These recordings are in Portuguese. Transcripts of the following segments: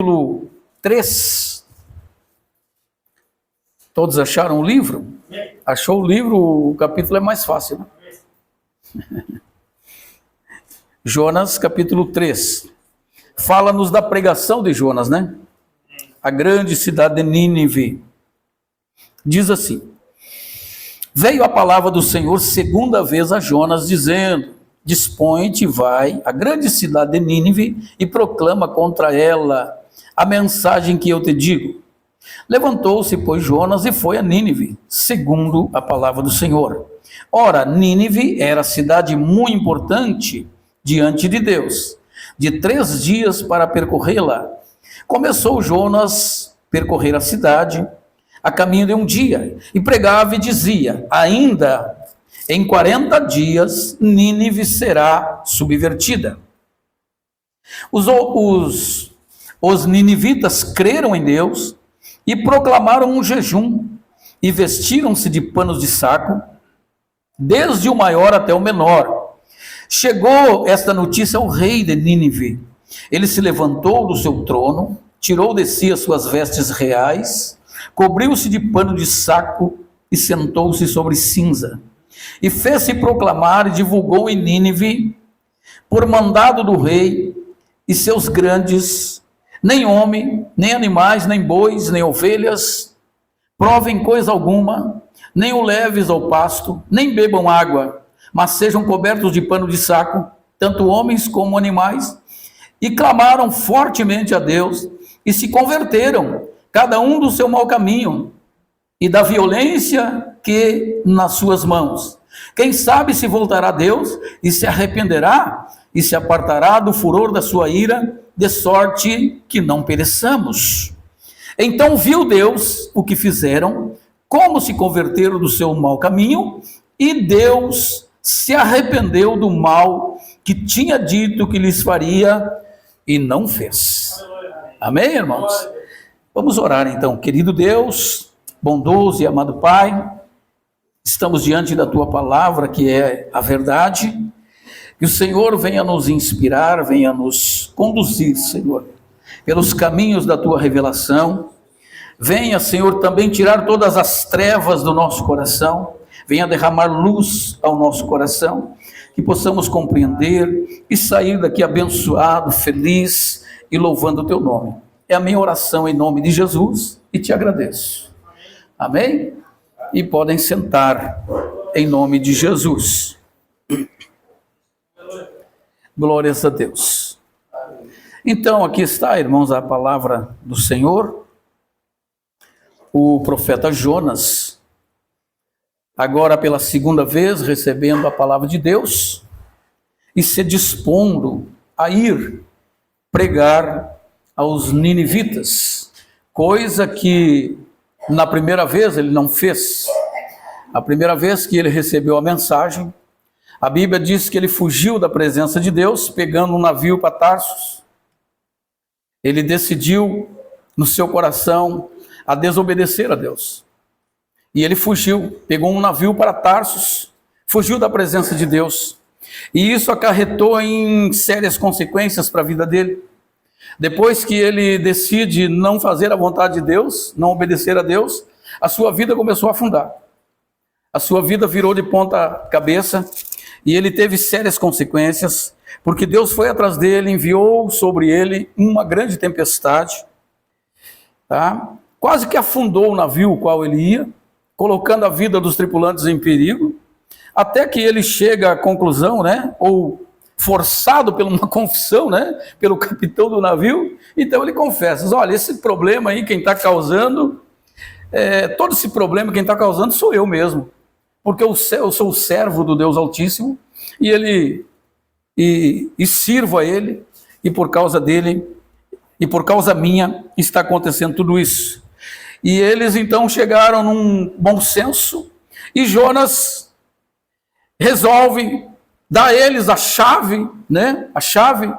capítulo 3. Todos acharam o livro? Achou o livro, o capítulo é mais fácil, né? Jonas, capítulo 3. Fala-nos da pregação de Jonas, né? A grande cidade de Nínive. Diz assim: veio a palavra do Senhor segunda vez a Jonas, dizendo: dispõe-te e vai à grande cidade de Nínive e proclama contra ela a mensagem que eu te digo. Levantou-se, pois, Jonas e foi a Nínive, segundo a palavra do Senhor. Ora, Nínive era cidade muito importante diante de Deus, de 3 dias para percorrê-la. Começou Jonas a percorrer a cidade a caminho de um dia, e pregava e dizia: ainda em 40 dias Nínive será subvertida. Os ninivitas creram em Deus e proclamaram um jejum, e vestiram-se de panos de saco, desde o maior até o menor. Chegou esta notícia ao rei de Nínive. Ele se levantou do seu trono, tirou de si as suas vestes reais, cobriu-se de pano de saco e sentou-se sobre cinza. E fez-se proclamar e divulgou em Nínive, por mandado do rei e seus grandes: nem homem, nem animais, nem bois, nem ovelhas provem coisa alguma, nem o leves ao pasto, nem bebam água, mas sejam cobertos de pano de saco, tanto homens como animais. E clamaram fortemente a Deus e se converteram, cada um do seu mau caminho e da violência que nas suas mãos. Quem sabe se voltará a Deus e se arrependerá e se apartará do furor da sua ira, de sorte que não pereçamos. Então viu Deus o que fizeram, como se converteram do seu mau caminho, e Deus se arrependeu do mal que tinha dito que lhes faria e não fez. Amém, irmãos? Vamos orar então. Querido Deus, bondoso e amado Pai, estamos diante da Tua palavra, que é a verdade. Que o Senhor venha nos inspirar, venha nos conduzir, Senhor, pelos caminhos da Tua revelação. Venha, Senhor, também tirar todas as trevas do nosso coração. Venha derramar luz ao nosso coração, que possamos compreender e sair daqui abençoado, feliz e louvando o Teu nome. É a minha oração em nome de Jesus e te agradeço. Amém? E podem sentar em nome de Jesus. Glórias a Deus. Então, aqui está, irmãos, a palavra do Senhor. O profeta Jonas, agora pela segunda vez, recebendo a palavra de Deus e se dispondo a ir pregar aos ninivitas, coisa que na primeira vez ele não fez. A primeira vez que ele recebeu a mensagem, a Bíblia diz que ele fugiu da presença de Deus, pegando um navio para Tarsos. Ele decidiu no seu coração a desobedecer a Deus. E ele fugiu, pegou um navio para Tarsos, fugiu da presença de Deus. E isso acarretou em sérias consequências para a vida dele. Depois que ele decide não fazer a vontade de Deus, não obedecer a Deus, a sua vida começou a afundar. A sua vida virou de ponta cabeça. E ele teve sérias consequências, porque Deus foi atrás dele, enviou sobre ele uma grande tempestade, tá? Quase que afundou o navio o qual ele ia, colocando a vida dos tripulantes em perigo, até que ele chega à conclusão, né? Ou forçado por uma confissão, né? Pelo capitão do navio. Então ele confessa: olha, esse problema aí, quem está causando, todo esse problema quem está causando sou eu mesmo. Porque eu sou o servo do Deus Altíssimo, e sirvo a Ele, e por causa dele, e por causa minha, está acontecendo tudo isso. E eles então chegaram num bom senso, e Jonas resolve dar a eles a chave, né? A chave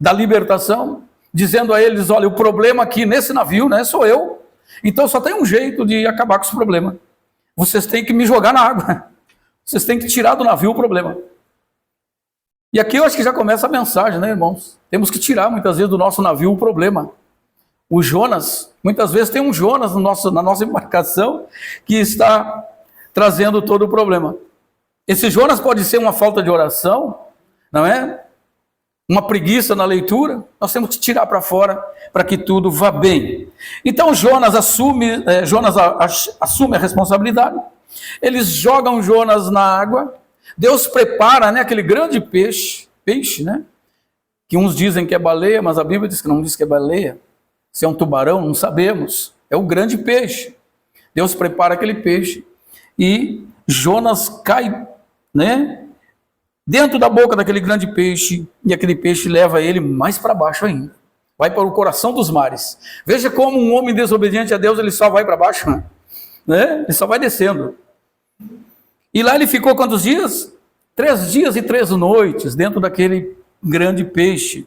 da libertação, dizendo a eles: olha, o problema aqui nesse navio, né, sou eu, então só tem um jeito de acabar com esse problema. Vocês têm que me jogar na água. Vocês têm que tirar do navio o problema. E aqui eu acho que já começa a mensagem, né, irmãos? Temos que tirar muitas vezes do nosso navio o problema. O Jonas, muitas vezes tem um Jonas na nossa embarcação que está trazendo todo o problema. Esse Jonas pode ser uma falta de oração, não é? Uma preguiça na leitura. Nós temos que tirar para fora para que tudo vá bem. Então Jonas assume a responsabilidade. Eles jogam Jonas na água. Deus prepara, né, aquele grande peixe, né? Que uns dizem que é baleia, mas a Bíblia diz que não diz que é baleia. Se é um tubarão, não sabemos. É o grande peixe. Deus prepara aquele peixe e Jonas cai, né, dentro da boca daquele grande peixe, e aquele peixe leva ele mais para baixo ainda. Vai para o coração dos mares. Veja como um homem desobediente a Deus, ele só vai para baixo, né? Ele só vai descendo. E lá ele ficou quantos dias? 3 dias e 3 noites dentro daquele grande peixe.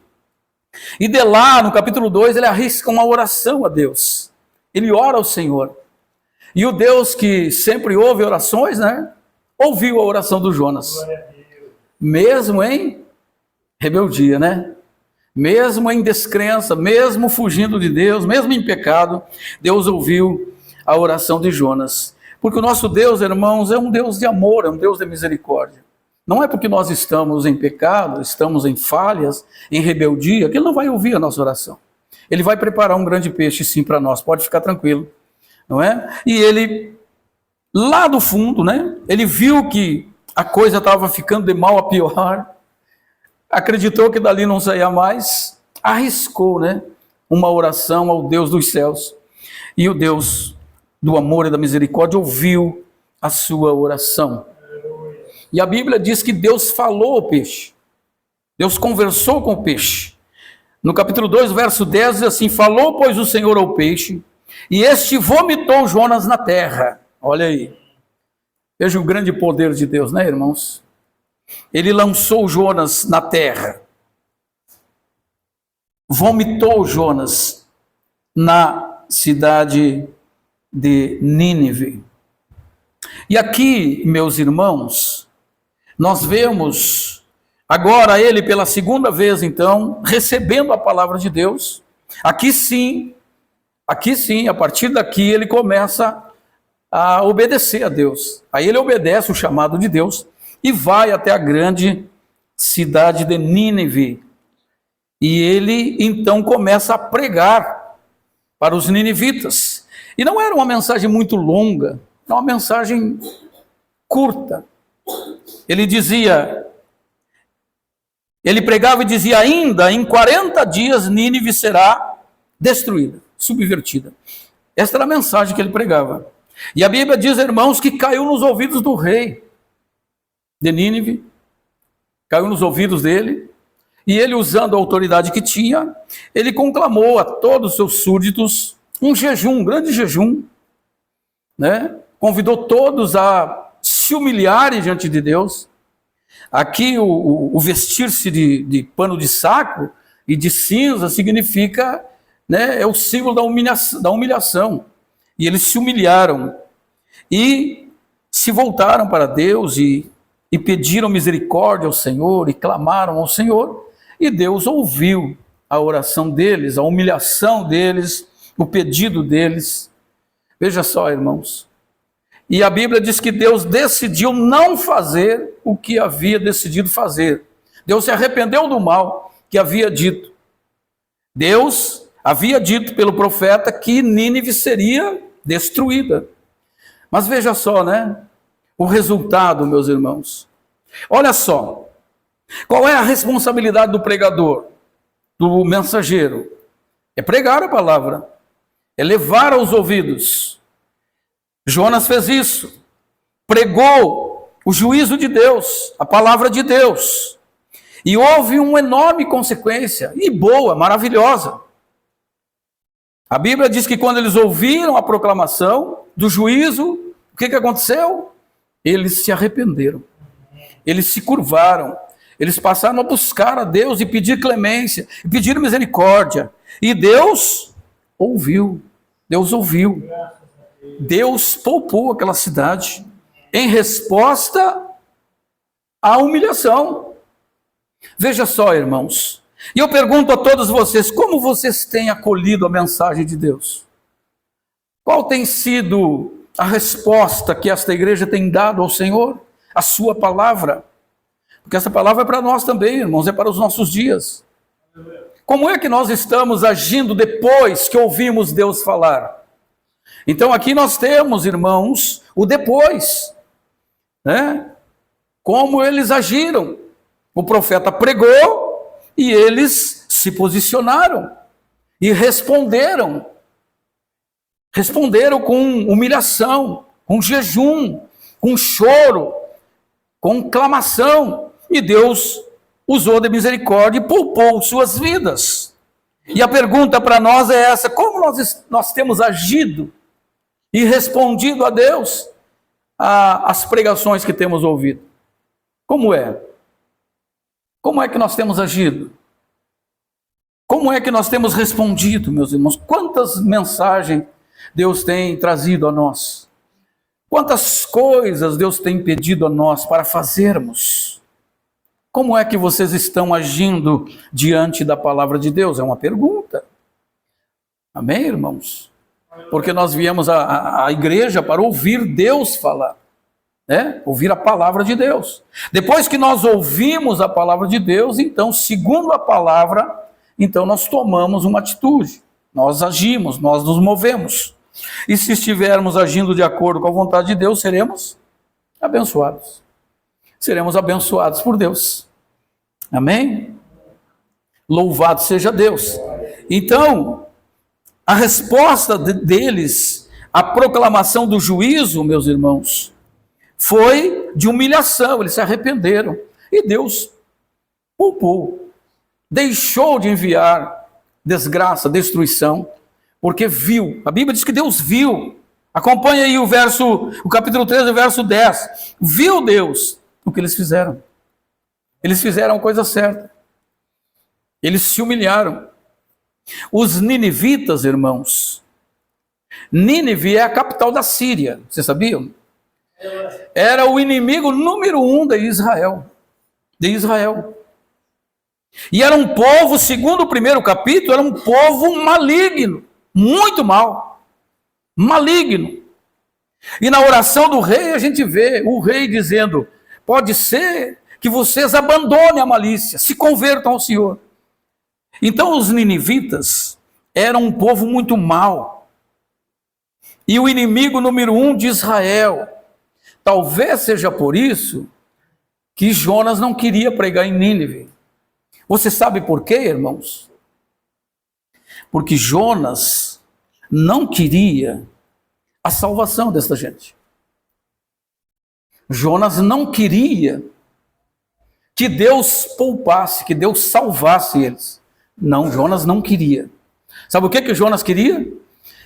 E de lá, no capítulo 2, ele arrisca uma oração a Deus. Ele ora ao Senhor. E o Deus que sempre ouve orações, né, ouviu a oração do Jonas. Mesmo em rebeldia, né? Mesmo em descrença, mesmo fugindo de Deus, mesmo em pecado, Deus ouviu a oração de Jonas. Porque o nosso Deus, irmãos, é um Deus de amor, é um Deus de misericórdia. Não é porque nós estamos em pecado, estamos em falhas, em rebeldia, que Ele não vai ouvir a nossa oração. Ele vai preparar um grande peixe sim para nós, pode ficar tranquilo, não é? E ele, lá do fundo, né, ele viu que a coisa estava ficando de mal a pior, acreditou que dali não saía mais, arriscou, né, uma oração ao Deus dos céus. E o Deus do amor e da misericórdia ouviu a sua oração. E a Bíblia diz que Deus falou ao peixe. Deus conversou com o peixe. No capítulo 2, verso 10, diz assim: falou, pois, o Senhor ao peixe, e este vomitou Jonas na terra. Olha aí. Veja o grande poder de Deus, né, irmãos? Ele lançou Jonas na terra. Vomitou Jonas na cidade de Nínive. E aqui, meus irmãos, nós vemos agora ele pela segunda vez, então, recebendo a palavra de Deus. Aqui sim, a partir daqui ele começa a obedecer a Deus. Aí ele obedece o chamado de Deus e vai até a grande cidade de Nínive. E ele então começa a pregar para os ninivitas. E não era uma mensagem muito longa, era uma mensagem curta. Ele pregava e dizia: ainda em 40 dias Nínive será destruída, subvertida. Esta era a mensagem que ele pregava. E a Bíblia diz, irmãos, que caiu nos ouvidos do rei de Nínive, caiu nos ouvidos dele, e ele, usando a autoridade que tinha, ele conclamou a todos os seus súditos um jejum, um grande jejum, né? Convidou todos a se humilharem diante de Deus. Aqui o vestir-se de pano de saco e de cinza significa, né, é o símbolo da humilhação. E eles se humilharam e se voltaram para Deus e pediram misericórdia ao Senhor e clamaram ao Senhor. E Deus ouviu a oração deles, a humilhação deles, o pedido deles. Veja só, irmãos. E a Bíblia diz que Deus decidiu não fazer o que havia decidido fazer. Deus se arrependeu do mal que havia dito. Deus havia dito pelo profeta que Nínive seria destruída. Mas veja só, né? O resultado, meus irmãos. Olha só. Qual é a responsabilidade do pregador, do mensageiro? É pregar a palavra. É levar aos ouvidos. Jonas fez isso, pregou o juízo de Deus, a palavra de Deus, e houve uma enorme consequência, e boa, maravilhosa. A Bíblia diz que quando eles ouviram a proclamação do juízo, o que aconteceu? Eles se arrependeram, eles se curvaram, eles passaram a buscar a Deus e pedir clemência, e pedir misericórdia, e Deus ouviu. Deus poupou aquela cidade em resposta à humilhação. Veja só, irmãos, e eu pergunto a todos vocês, como vocês têm acolhido a mensagem de Deus? Qual tem sido a resposta que esta igreja tem dado ao Senhor? A sua palavra? Porque essa palavra é para nós também, irmãos, é para os nossos dias. Como é que nós estamos agindo depois que ouvimos Deus falar? Então aqui nós temos, irmãos, o depois, né? Como eles agiram. O profeta pregou e eles se posicionaram e responderam. Responderam com humilhação, com jejum, com choro, com clamação. E Deus usou de misericórdia e poupou suas vidas. E a pergunta para nós é essa: como nós temos agido e respondido a Deus às pregações que temos ouvido? Como é? Como é que nós temos agido? Como é que nós temos respondido, meus irmãos? Quantas mensagens Deus tem trazido a nós? Quantas coisas Deus tem pedido a nós para fazermos? Como é que vocês estão agindo diante da palavra de Deus? É uma pergunta. Amém, irmãos? Porque nós viemos à igreja para ouvir Deus falar, né? Ouvir a palavra de Deus. Depois que nós ouvimos a palavra de Deus, então, segundo a palavra, então nós tomamos uma atitude, nós agimos, nós nos movemos. E se estivermos agindo de acordo com a vontade de Deus, seremos abençoados. Seremos abençoados por Deus. Amém? Louvado seja Deus. Então, a resposta deles à proclamação do juízo, meus irmãos, foi de humilhação. Eles se arrependeram e Deus poupou, deixou de enviar desgraça, destruição, porque viu. A Bíblia diz que Deus viu. Acompanha aí o capítulo 13, verso 10. Viu Deus o que eles fizeram. Eles fizeram a coisa certa. Eles se humilharam. Os ninivitas, irmãos, Nínive é a capital da Síria, vocês sabiam? Era o inimigo número 1 de Israel. E era um povo, segundo o primeiro capítulo, era um povo maligno, muito mal, maligno. E na oração do rei a gente vê o rei dizendo: pode ser que vocês abandonem a malícia, se convertam ao Senhor. Então os ninivitas eram um povo muito mau. E o inimigo número 1 de Israel. Talvez seja por isso que Jonas não queria pregar em Nínive. Você sabe por quê, irmãos? Porque Jonas não queria a salvação dessa gente. Jonas não queria que Deus poupasse, que Deus salvasse eles. Não, Jonas não queria. Sabe o que Jonas queria?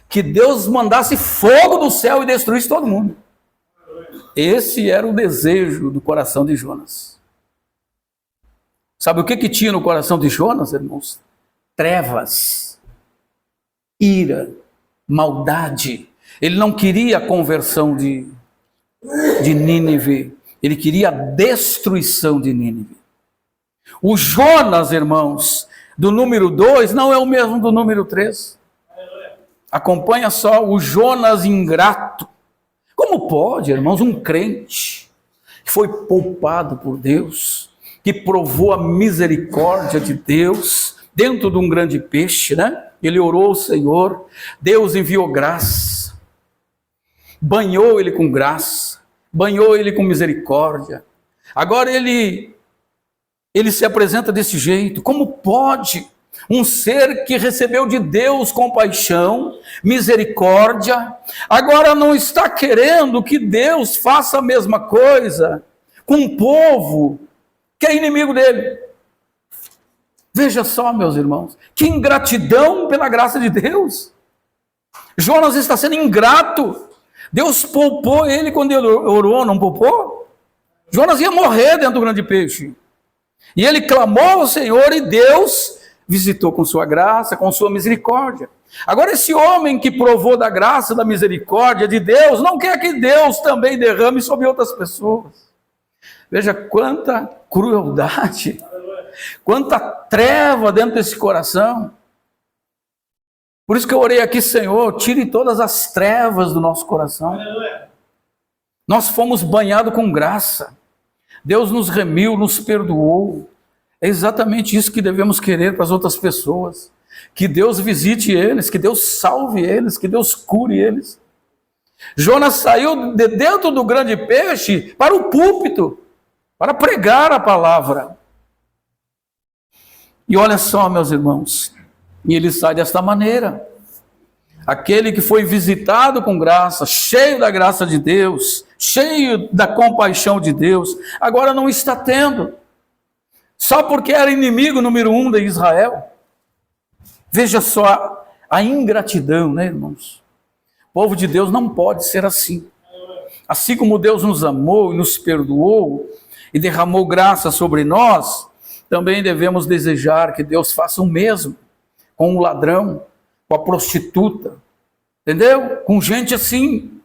Que Deus mandasse fogo do céu e destruísse todo mundo. Esse era o desejo do coração de Jonas. Sabe o que tinha no coração de Jonas, irmãos? Trevas, ira, maldade. Ele não queria a conversão de Nínive. Ele queria a destruição de Nínive. O Jonas, irmãos, do número 2 não é o mesmo do número 3. Acompanha só o Jonas ingrato. Como pode, irmãos, um crente que foi poupado por Deus, que provou a misericórdia de Deus dentro de um grande peixe, né? Ele orou ao Senhor, Deus enviou graça, banhou ele com graça, banhou ele com misericórdia. Agora ele se apresenta desse jeito. Como pode um ser que recebeu de Deus compaixão, misericórdia, agora não está querendo que Deus faça a mesma coisa com um povo que é inimigo dele? Veja só, meus irmãos, que ingratidão pela graça de Deus. Jonas está sendo ingrato. Deus poupou ele quando ele orou, não poupou? Jonas ia morrer dentro do grande peixe. E ele clamou ao Senhor e Deus visitou com sua graça, com sua misericórdia. Agora esse homem que provou da graça, da misericórdia de Deus, não quer que Deus também derrame sobre outras pessoas. Veja quanta crueldade. quanta treva dentro desse coração. Por isso que eu orei aqui, Senhor, tire todas as trevas do nosso coração. Aleluia. Nós fomos banhados com graça. Deus nos remiu, nos perdoou. É exatamente isso que devemos querer para as outras pessoas. Que Deus visite eles, que Deus salve eles, que Deus cure eles. Jonas saiu de dentro do grande peixe para o púlpito, para pregar a palavra. E olha só, meus irmãos, e ele sai desta maneira. Aquele que foi visitado com graça, cheio da graça de Deus, cheio da compaixão de Deus, agora não está tendo. Só porque era inimigo número 1 de Israel. Veja só a ingratidão, né, irmãos? O povo de Deus não pode ser assim. Assim como Deus nos amou e nos perdoou e derramou graça sobre nós, também devemos desejar que Deus faça o mesmo com o ladrão, com a prostituta, entendeu? Com gente assim.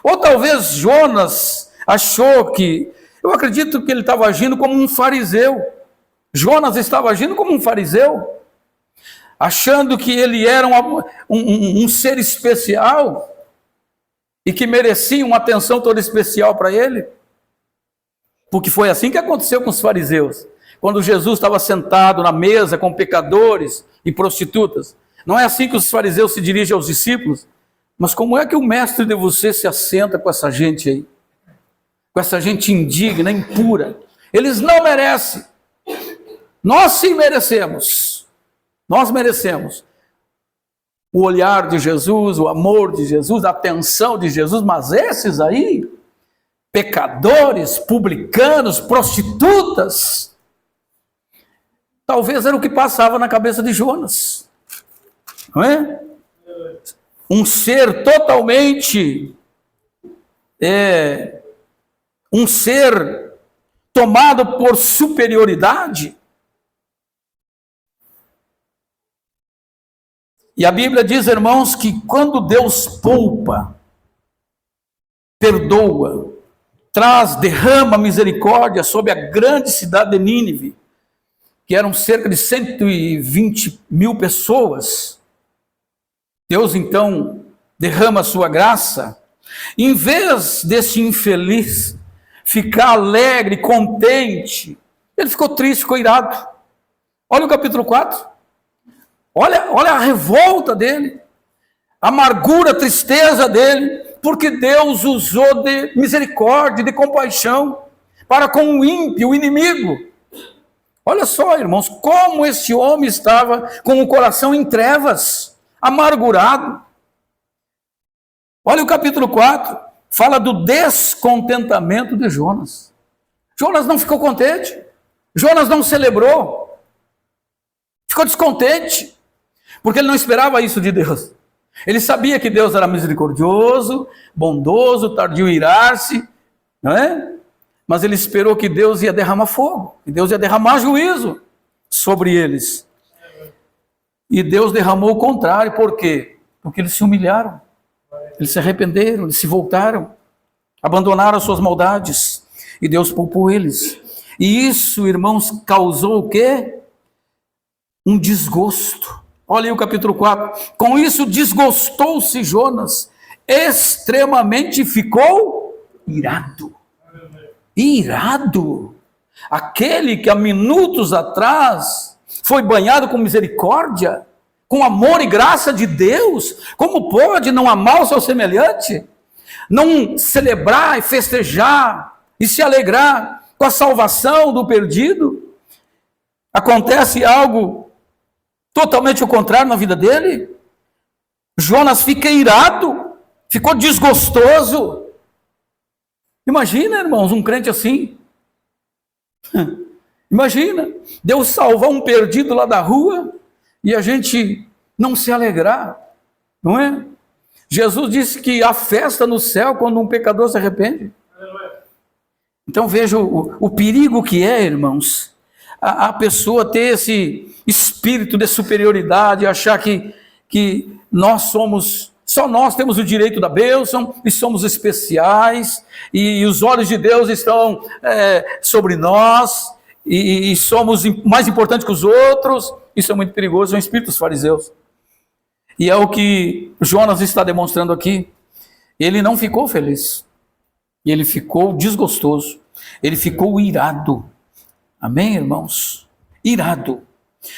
Ou talvez Jonas achou que, eu acredito que ele estava agindo como um fariseu. Jonas estava agindo como um fariseu, achando que ele era um ser especial e que merecia uma atenção toda especial para ele. Porque foi assim que aconteceu com os fariseus. Quando Jesus estava sentado na mesa com pecadores e prostitutas. Não é assim que os fariseus se dirigem aos discípulos? Mas como é que o mestre de você se assenta com essa gente aí? Com essa gente indigna, impura. Eles não merecem. Nós sim merecemos. Nós merecemos o olhar de Jesus, o amor de Jesus, a atenção de Jesus, mas esses aí, pecadores, publicanos, prostitutas, talvez era o que passava na cabeça de Jonas, não é? Um ser totalmente, um ser tomado por superioridade. E a Bíblia diz, irmãos, que quando Deus poupa, perdoa, derrama misericórdia sobre a grande cidade de Nínive, que eram cerca de 120 mil pessoas, Deus então derrama a sua graça. Em vez desse infeliz ficar alegre, contente, ele ficou triste, ficou irado. Olha o capítulo 4. Olha a revolta dele, a amargura, a tristeza dele, porque Deus usou de misericórdia, de compaixão, para com o ímpio, o inimigo. Olha só, irmãos, como esse homem estava com o coração em trevas, amargurado. Olha o capítulo 4, fala do descontentamento de Jonas. Jonas não ficou contente, Jonas não celebrou, ficou descontente. Porque ele não esperava isso de Deus. Ele sabia que Deus era misericordioso, bondoso, tardio em irar-se, não é? Mas ele esperou que Deus ia derramar fogo, que Deus ia derramar juízo sobre eles. E Deus derramou o contrário, por quê? Porque eles se humilharam, eles se arrependeram, eles se voltaram, abandonaram as suas maldades, e Deus poupou eles. E isso, irmãos, causou o quê? Um desgosto. Olha aí o capítulo 4. Com isso desgostou-se Jonas, extremamente ficou irado. Irado. Aquele que há minutos atrás foi banhado com misericórdia, com amor e graça de Deus, como pode não amar o seu semelhante? Não celebrar e festejar e se alegrar com a salvação do perdido? Acontece algo totalmente o contrário na vida dele. Jonas fica irado, ficou desgostoso. Imagina, irmãos, um crente assim. Imagina, Deus salvar um perdido lá da rua e a gente não se alegrar, não é? Jesus disse que há festa no céu quando um pecador se arrepende. Então veja o perigo que é, irmãos, a pessoa ter esse espírito de superioridade, achar que nós somos, só nós temos o direito da bênção e somos especiais, e os olhos de Deus estão sobre nós, e somos mais importantes que os outros. Isso é muito perigoso, são espíritos fariseus. E é o que Jonas está demonstrando aqui. Ele não ficou feliz, ele ficou desgostoso, ele ficou irado. Amém, irmãos? Irado.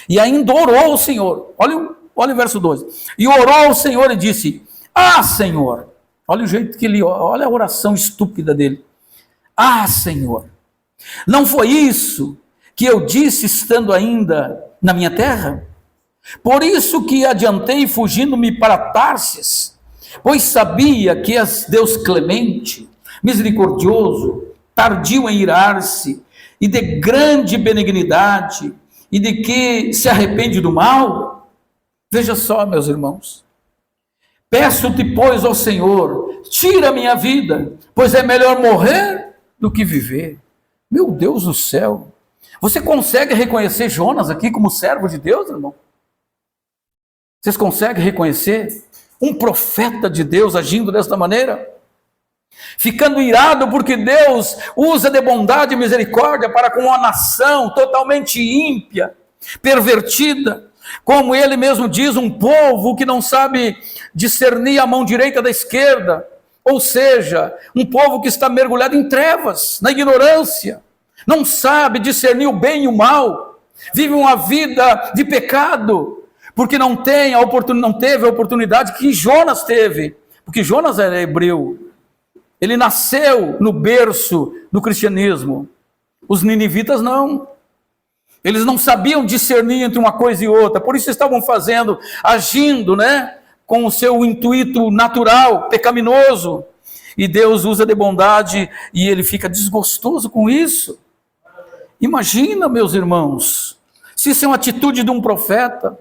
E ainda orou ao Senhor. Olha o verso 2. E orou ao Senhor e disse: Ah, Senhor. Olha o jeito que ele, olha a oração estúpida dele. Ah, Senhor, não foi isso que eu disse estando ainda na minha terra? Por isso que adiantei fugindo-me para Tarsis, pois sabia que és Deus clemente, misericordioso, tardio em irar-se, e de grande benignidade, e de que se arrepende do mal. Veja só, meus irmãos, peço-te, pois, ó Senhor, tira a minha vida, pois é melhor morrer do que viver. Meu Deus do céu, você consegue reconhecer Jonas aqui como servo de Deus, irmão? Vocês conseguem reconhecer um profeta de Deus agindo desta maneira? Ficando irado porque Deus usa de bondade e misericórdia para com uma nação totalmente ímpia, pervertida, como ele mesmo diz, um povo que não sabe discernir a mão direita da esquerda, ou seja, um povo que está mergulhado em trevas, na ignorância, não sabe discernir o bem e o mal, vive uma vida de pecado, porque não teve a oportunidade que Jonas teve, porque Jonas era hebreu, ele nasceu no berço do cristianismo. Os ninivitas não. Eles não sabiam discernir entre uma coisa e outra, por isso estavam agindo, né, com o seu intuito natural, pecaminoso. E Deus usa de bondade e ele fica desgostoso com isso. Imagina, meus irmãos, se isso é uma atitude de um profeta,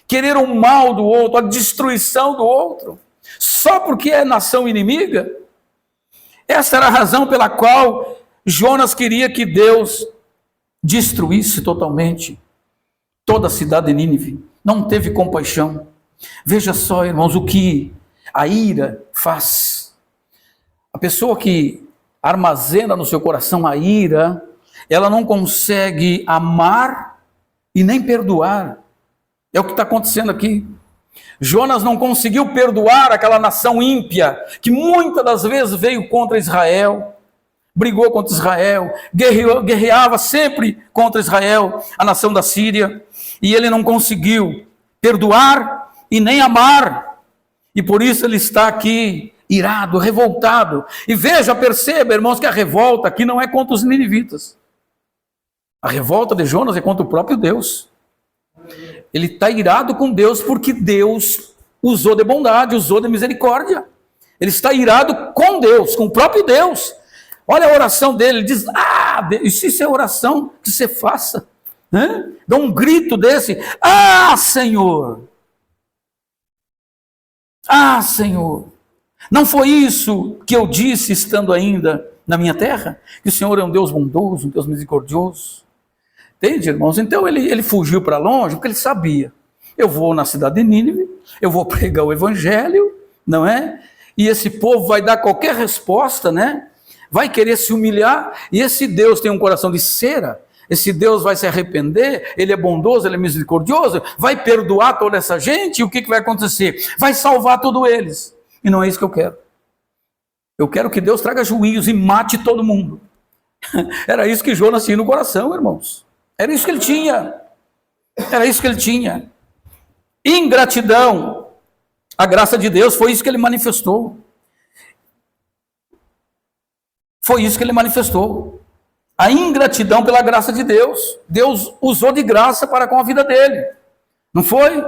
querer o mal do outro, a destruição do outro, só porque é nação inimiga. Essa era a razão pela qual Jonas queria que Deus destruísse totalmente toda a cidade de Nínive. Não teve compaixão. Veja só, irmãos, o que a ira faz. A pessoa que armazena no seu coração a ira, ela não consegue amar e nem perdoar. É o que está acontecendo aqui. Jonas não conseguiu perdoar aquela nação ímpia, que muitas das vezes veio contra Israel, brigou contra Israel, guerreava sempre contra Israel, a nação da Síria, e ele não conseguiu perdoar e nem amar, e por isso ele está aqui irado, revoltado. E veja, perceba, irmãos, que a revolta aqui não é contra os ninivitas, a revolta de Jonas é contra o próprio Deus. Ele está irado com Deus porque Deus usou de bondade, usou de misericórdia. Ele está irado com Deus, com o próprio Deus. Olha a oração dele, ele diz: ah, isso é oração que você faça. Né? Dá um grito desse: ah, Senhor! Ah, Senhor! Não foi isso que eu disse estando ainda na minha terra? Que o Senhor é um Deus bondoso, um Deus misericordioso. Entende, irmãos? Então ele fugiu para longe porque ele sabia: eu vou na cidade de Nínive, eu vou pregar o evangelho, não é? E esse povo vai dar qualquer resposta, né? Vai querer se humilhar, e esse Deus tem um coração de cera, esse Deus vai se arrepender, ele é bondoso, ele é misericordioso, vai perdoar toda essa gente, e o que vai acontecer? Vai salvar todos eles. E não é isso que eu quero. Eu quero que Deus traga juízo e mate todo mundo. Era isso que Jonas tinha no coração, irmãos. Era isso que ele tinha. Era isso que ele tinha. Ingratidão. A graça de Deus foi isso que ele manifestou. Foi isso que ele manifestou. A ingratidão pela graça de Deus. Deus usou de graça para com a vida dele. Não foi?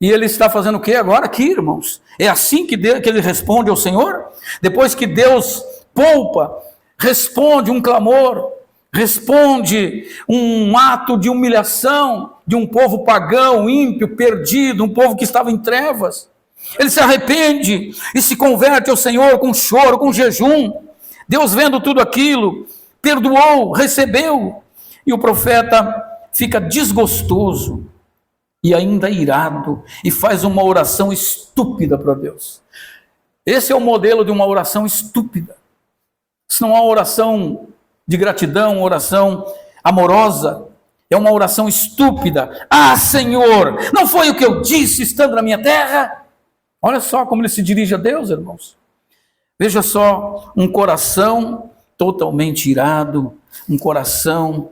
E ele está fazendo o que agora aqui, irmãos? É assim que ele responde ao Senhor? Depois que Deus poupa, responde um clamor, responde um ato de humilhação de um povo pagão, ímpio, perdido, um povo que estava em trevas. Ele se arrepende e se converte ao Senhor com choro, com jejum. Deus, vendo tudo aquilo, perdoou, recebeu, e o profeta fica desgostoso e ainda irado e faz uma oração estúpida para Deus. Esse é o modelo de uma oração estúpida. Isso não é uma oração de gratidão, uma oração amorosa, é uma oração estúpida. Ah, Senhor, não foi o que eu disse estando na minha terra? Olha só como ele se dirige a Deus, irmãos. Veja só, um coração totalmente irado, um coração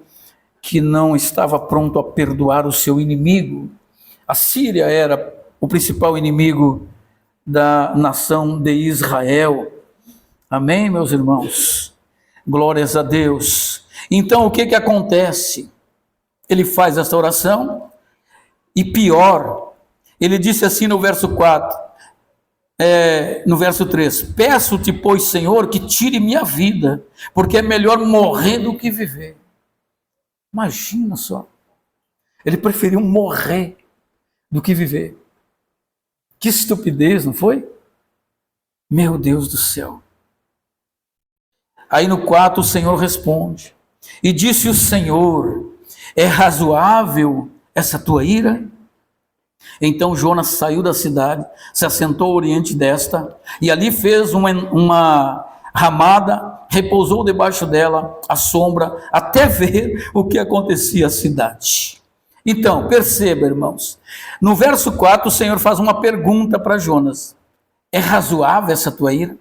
que não estava pronto a perdoar o seu inimigo. A Síria era o principal inimigo da nação de Israel. Amém, meus irmãos? Glórias a Deus. Então, o que acontece? Ele faz essa oração, e pior, ele disse assim no verso 4, no verso 3, peço-te, pois, Senhor, que tire minha vida, porque é melhor morrer do que viver. Imagina só, ele preferiu morrer do que viver. Que estupidez, não foi? Meu Deus do céu. Aí no 4 o Senhor responde, e disse o Senhor, é razoável essa tua ira? Então Jonas saiu da cidade, se assentou ao oriente desta, e ali fez uma ramada, repousou debaixo dela, à sombra, até ver o que acontecia à cidade. Então, perceba, irmãos, no verso 4 o Senhor faz uma pergunta para Jonas, é razoável essa tua ira? O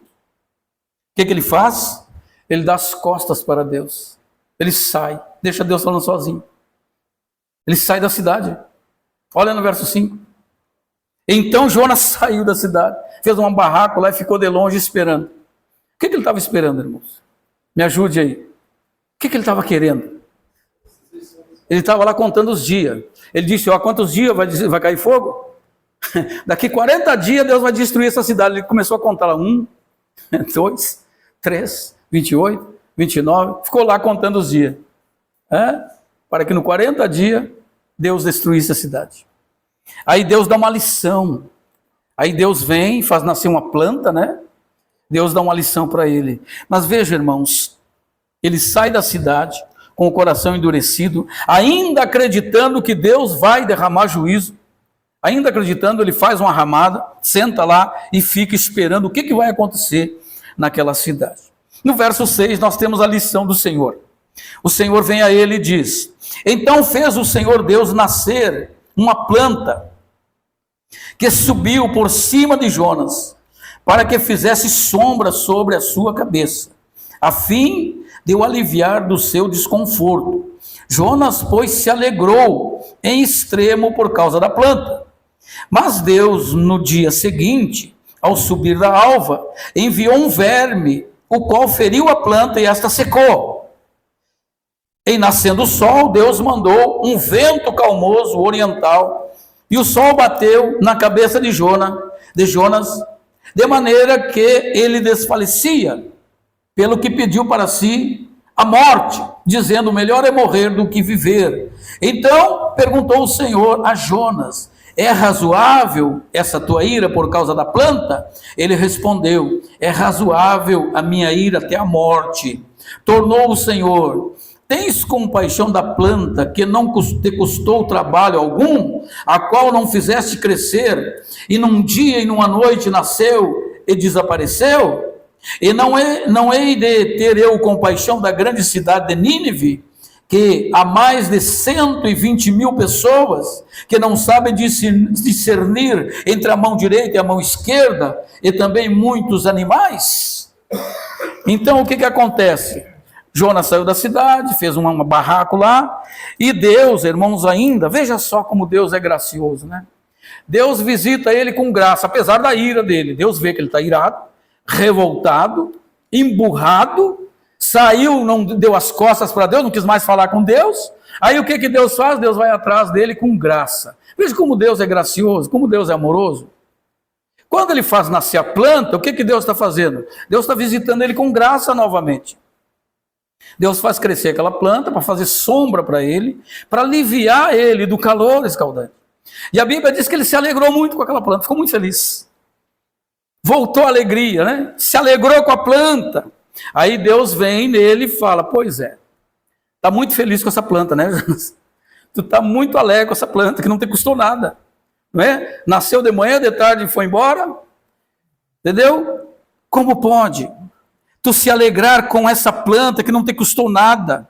que ele faz? Ele dá as costas para Deus, ele sai, deixa Deus falando sozinho. Ele sai da cidade. Olha no verso 5. Então Jonas saiu da cidade, fez um barraco lá e ficou de longe esperando. O que ele estava esperando, irmãos? Me ajude aí. O que ele estava querendo? Ele estava lá contando os dias. Ele disse, ó, quantos dias vai cair fogo? Daqui 40 dias Deus vai destruir essa cidade. Ele começou a contar lá, 1, 2, 3, 28, 29. Ficou lá contando os dias. Para que no 40 dias Deus destruísse a cidade. Aí Deus dá uma lição. Aí Deus vem, faz nascer uma planta, né? Deus dá uma lição para ele. Mas veja, irmãos, ele sai da cidade com o coração endurecido, ainda acreditando que Deus vai derramar juízo. Ainda acreditando, ele faz uma ramada, senta lá e fica esperando o que vai acontecer naquela cidade. No verso 6 nós temos a lição do Senhor. O Senhor vem a ele e diz, então fez o Senhor Deus nascer uma planta que subiu por cima de Jonas, para que fizesse sombra sobre a sua cabeça, a fim de o aliviar do seu desconforto. Jonas, pois, se alegrou em extremo por causa da planta. Mas Deus, no dia seguinte, ao subir da alva, enviou um verme, o qual feriu a planta e esta secou. Em nascendo o sol, Deus mandou um vento calmoso oriental, e o sol bateu na cabeça de Jonas, de maneira que ele desfalecia, pelo que pediu para si a morte, dizendo, melhor é morrer do que viver. Então perguntou o Senhor a Jonas, é razoável essa tua ira por causa da planta? Ele respondeu, é razoável a minha ira até a morte. Tornou o Senhor, tens compaixão da planta que não te custou trabalho algum, a qual não fizeste crescer, e num dia e numa noite nasceu e desapareceu? E não hei de ter eu compaixão da grande cidade de Nínive, que há mais de 120 mil pessoas, que não sabem discernir entre a mão direita e a mão esquerda, e também muitos animais? Então o que acontece? Jonas saiu da cidade, fez um barraco lá, e Deus, irmãos, ainda, veja só como Deus é gracioso, né? Deus visita ele com graça, apesar da ira dele. Deus vê que ele está irado, revoltado, emburrado, saiu, não deu as costas para Deus, não quis mais falar com Deus. Aí o que Deus faz? Deus vai atrás dele com graça. Veja como Deus é gracioso, como Deus é amoroso. Quando ele faz nascer a planta, o que Deus está fazendo? Deus está visitando ele com graça novamente. Deus faz crescer aquela planta para fazer sombra para ele, para aliviar ele do calor escaldante. E a Bíblia diz que ele se alegrou muito com aquela planta, ficou muito feliz. Voltou a alegria, né? Se alegrou com a planta. Aí Deus vem nele e fala, pois é, está muito feliz com essa planta, né, Jonas? Tu está muito alegre com essa planta, que não te custou nada. Não é? Nasceu de manhã, de tarde e foi embora. Entendeu? Como pode tu se alegrar com essa planta que não te custou nada?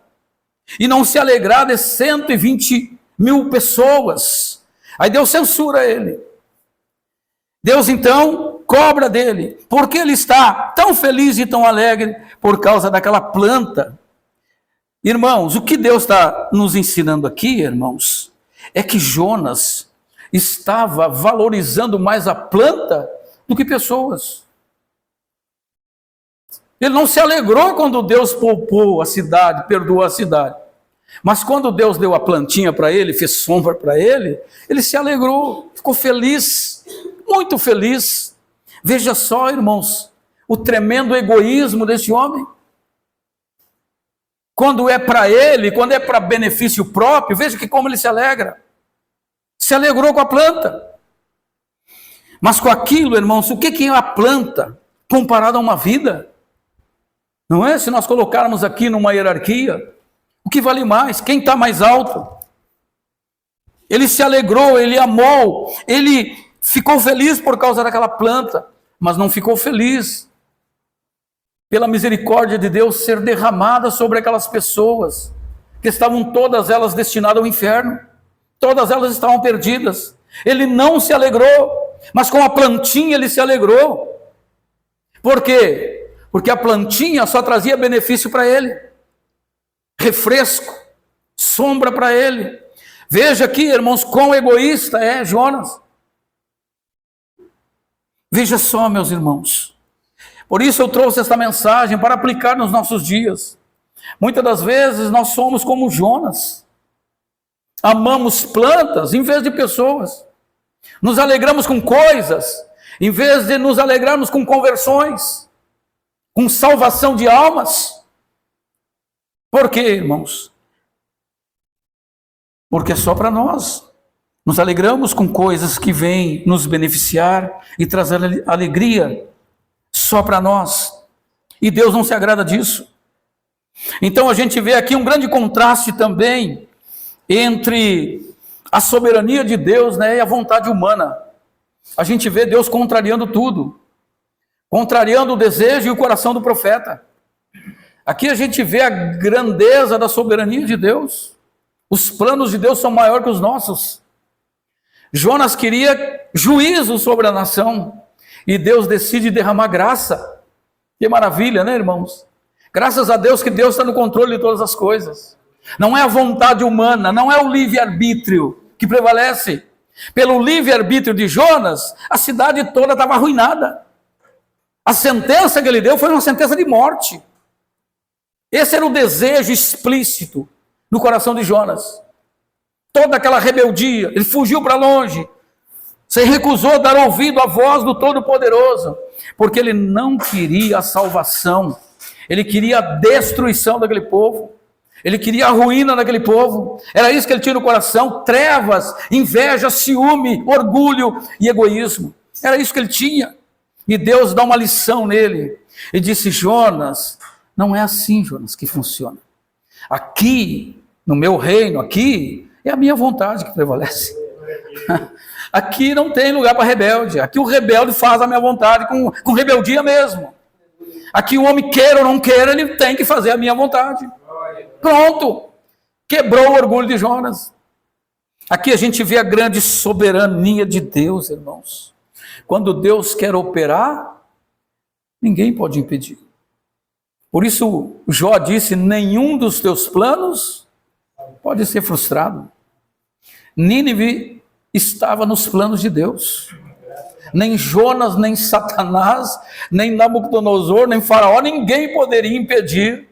e não se alegrar de 120.000 pessoas. Aí Deus censura ele. Deus então cobra dele, porque ele está tão feliz e tão alegre por causa daquela planta. Irmãos, o que Deus está nos ensinando aqui, irmãos, é que Jonas estava valorizando mais a planta do que pessoas. Ele não se alegrou quando Deus poupou a cidade, perdoou a cidade. Mas quando Deus deu a plantinha para ele, fez sombra para ele, ele se alegrou, ficou feliz, muito feliz. Veja só, irmãos, o tremendo egoísmo desse homem. Quando é para ele, quando é para benefício próprio, veja que como ele se alegra. Se alegrou com a planta. Mas com aquilo, irmãos, o que é a planta comparado a uma vida? Não é? Se nós colocarmos aqui numa hierarquia, o que vale mais? Quem está mais alto? Ele se alegrou, ele amou, ele ficou feliz por causa daquela planta, mas não ficou feliz pela misericórdia de Deus ser derramada sobre aquelas pessoas, que estavam todas elas destinadas ao inferno, todas elas estavam perdidas. Ele não se alegrou, mas com a plantinha ele se alegrou. Por quê? Porque a plantinha só trazia benefício para ele, refresco, sombra para ele. Veja aqui, irmãos, quão egoísta é Jonas. Veja só, meus irmãos. Por isso eu trouxe esta mensagem para aplicar nos nossos dias. Muitas das vezes nós somos como Jonas. Amamos plantas em vez de pessoas. Nos alegramos com coisas em vez de nos alegrarmos com conversões, com salvação de almas. Por quê, irmãos? Porque é só para nós. Nos alegramos com coisas que vêm nos beneficiar e trazer alegria só para nós. E Deus não se agrada disso. Então a gente vê aqui um grande contraste também entre a soberania de Deus, né, e a vontade humana. A gente vê Deus contrariando tudo. Contrariando o desejo e o coração do profeta. Aqui a gente vê a grandeza da soberania de Deus. Os planos de Deus são maiores que os nossos. Jonas queria juízo sobre a nação. E Deus decide derramar graça. Que maravilha, né, irmãos? Graças a Deus que Deus está no controle de todas as coisas. Não é a vontade humana, não é o livre-arbítrio que prevalece. Pelo livre-arbítrio de Jonas, a cidade toda estava arruinada. A sentença que ele deu foi uma sentença de morte. Esse era o desejo explícito no coração de Jonas. Toda aquela rebeldia, ele fugiu para longe. Se recusou a dar ouvido à voz do Todo-Poderoso, porque ele não queria a salvação, ele queria a destruição daquele povo, ele queria a ruína daquele povo. Era isso que ele tinha no coração: trevas, inveja, ciúme, orgulho e egoísmo. Era isso que ele tinha. E Deus dá uma lição nele e disse: Jonas, não é assim, Jonas, que funciona. Aqui, no meu reino, aqui é a minha vontade que prevalece. Aqui não tem lugar para rebelde. Aqui o rebelde faz a minha vontade com rebeldia mesmo. Aqui o homem queira ou não queira, ele tem que fazer a minha vontade. Pronto. Quebrou o orgulho de Jonas. Aqui a gente vê a grande soberania de Deus, irmãos. Quando Deus quer operar, ninguém pode impedir. Por isso Jó disse: nenhum dos teus planos pode ser frustrado. Nínive estava nos planos de Deus. Nem Jonas, nem Satanás, nem Nabucodonosor, nem Faraó, ninguém poderia impedir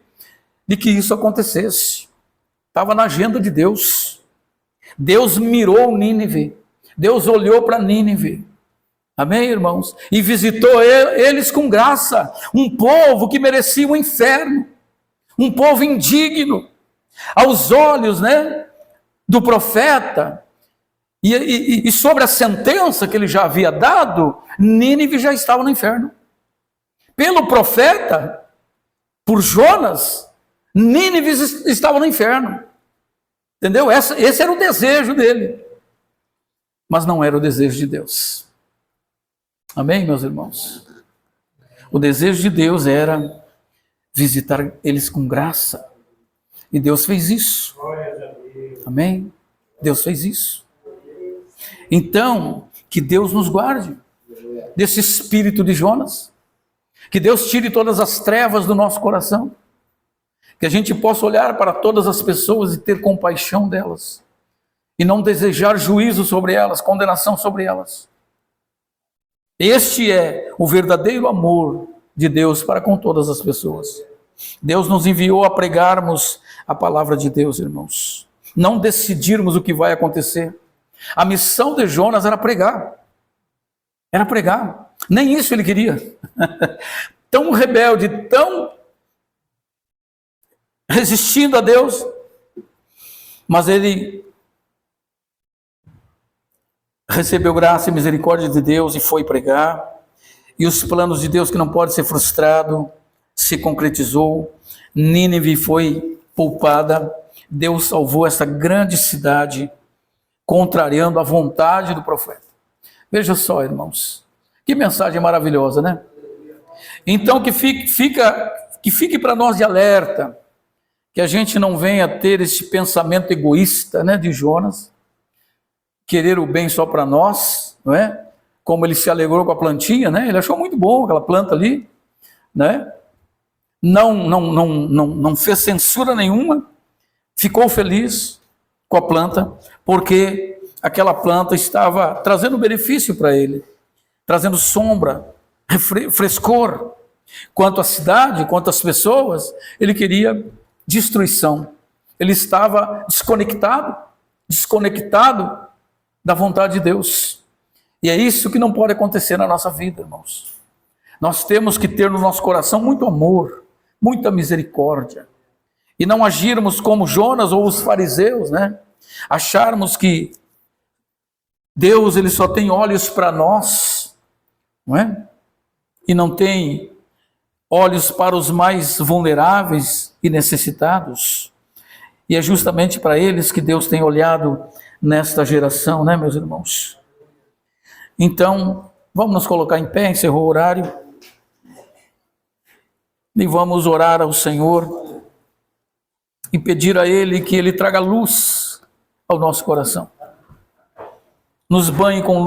de que isso acontecesse. Estava na agenda de Deus. Deus mirou Nínive. Deus olhou para Nínive. Amém, irmãos? E visitou eles com graça. Um povo que merecia o inferno. Um povo indigno. Aos olhos, né, do profeta. E sobre a sentença que ele já havia dado, Nínive já estava no inferno. Pelo profeta, por Jonas, Nínive estava no inferno. Entendeu? Esse era o desejo dele. Mas não era o desejo de Deus. Amém, meus irmãos? O desejo de Deus era visitar eles com graça E Deus fez isso. Amém? Deus fez isso. Então, que Deus nos guarde desse espírito de Jonas. Que Deus tire todas as trevas do nosso coração. Que a gente possa olhar para todas as pessoas e ter compaixão delas. E não desejar juízo sobre elas, condenação sobre elas. Este é o verdadeiro amor de Deus para com todas as pessoas. Deus nos enviou a pregarmos a palavra de Deus, irmãos. Não decidirmos o que vai acontecer. A missão de Jonas era pregar. Era pregar. Nem isso ele queria. Tão rebelde, tão resistindo a Deus. Mas ele recebeu graça e misericórdia de Deus e foi pregar. E os planos de Deus que não podem ser frustrados se concretizou. Nínive foi poupada. Deus salvou essa grande cidade, contrariando a vontade do profeta. Veja só, irmãos, que mensagem maravilhosa, né? Então que fique para nós de alerta, que a gente não venha ter esse pensamento egoísta, né, de Jonas, querer o bem só para nós, não é? Como ele se alegrou com a plantinha, né? Ele achou muito bom aquela planta ali, né? Não fez censura nenhuma, ficou feliz com a planta, porque aquela planta estava trazendo benefício para ele, trazendo sombra, frescor. Quanto à cidade, quanto às pessoas, ele queria destruição. Ele estava desconectado da vontade de Deus. E é isso que não pode acontecer na nossa vida, irmãos. Nós temos que ter no nosso coração muito amor, muita misericórdia. E não agirmos como Jonas ou os fariseus, né? Acharmos que Deus ele só tem olhos para nós, não é? E não tem olhos para os mais vulneráveis e necessitados. E é justamente para eles que Deus tem olhado nesta geração, né, meus irmãos? Então, vamos nos colocar em pé, encerrou o horário. E vamos orar ao Senhor e pedir a Ele que Ele traga luz ao nosso coração. Nos banhe com luz.